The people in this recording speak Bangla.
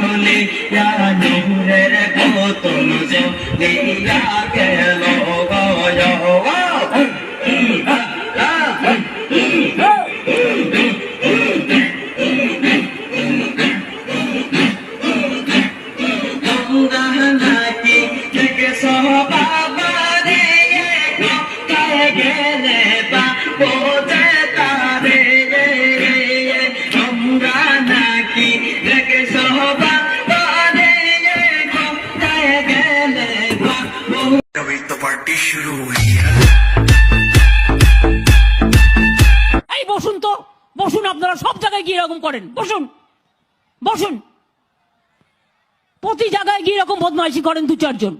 বলে নূরের তুম দিয়া গেল নাকি থেকে সবাবারে গেলে বা বোঝে তারে আমরা নাকি থেকে সবাবারে গেলে বা अभी तो पार्टी शुरू हुई है। এই বসুন তো, বসুন। আপনারা সব জায়গায় গিয়ে এরকম করেন, বসুন বসুন। প্রতি জায়গায় গিয়ে এরকম বদমাইশি করেন দু চারজন।